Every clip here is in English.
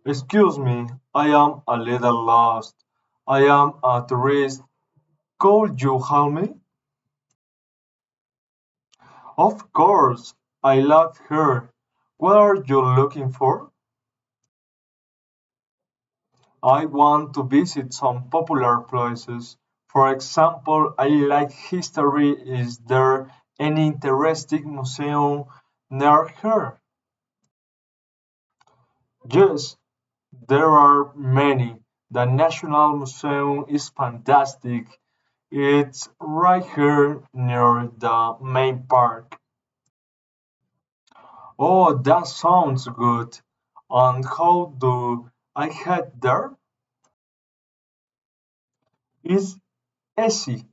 Excuse me, I am a little lost. I am a tourist. Could you help me? Of course, I love her. What are you looking for? I want to visit some popular places. For example, I like history. Is there any interesting museum near here? Yes, there are many. The National Museum is fantastic. It's right here near the main park. Oh, that sounds good. And how do I head there? It's easy.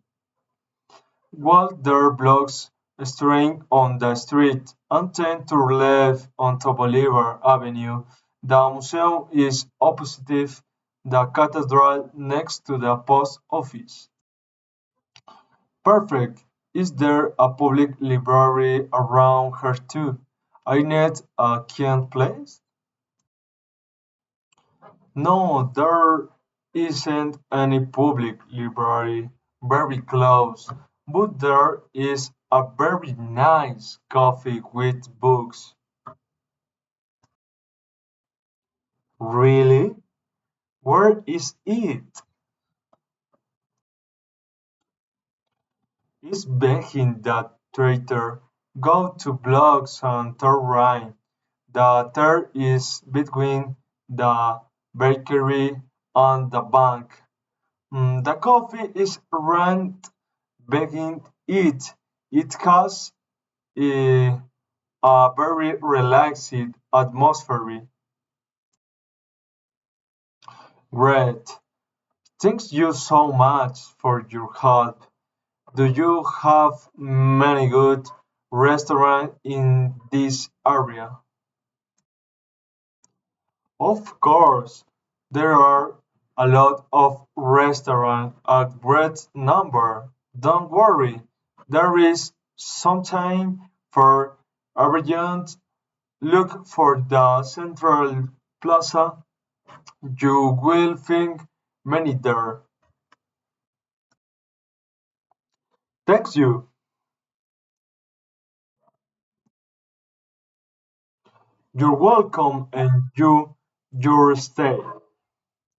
Walk there blocks straight on the street and then turn left onto Bolivar Avenue. The museum is opposite the cathedral next to the post office. Perfect. Is there a public library around here too? I need a quaint place. No, there isn't any public library very close, but there is a very nice cafe with books. Really? Where is it? It's behind the theater. Go to blocks and turn right. The third is between the bakery and the bank. The coffee is ranked behind it. It has a very relaxed atmosphere. Great. Thank you so much for your help. Do you have many good restaurants in this area? Of course, there are a lot of restaurants at great number. Don't worry, there is some time for everyone. Look for the Central Plaza. You will find many there. Thank you. You're welcome and your stay.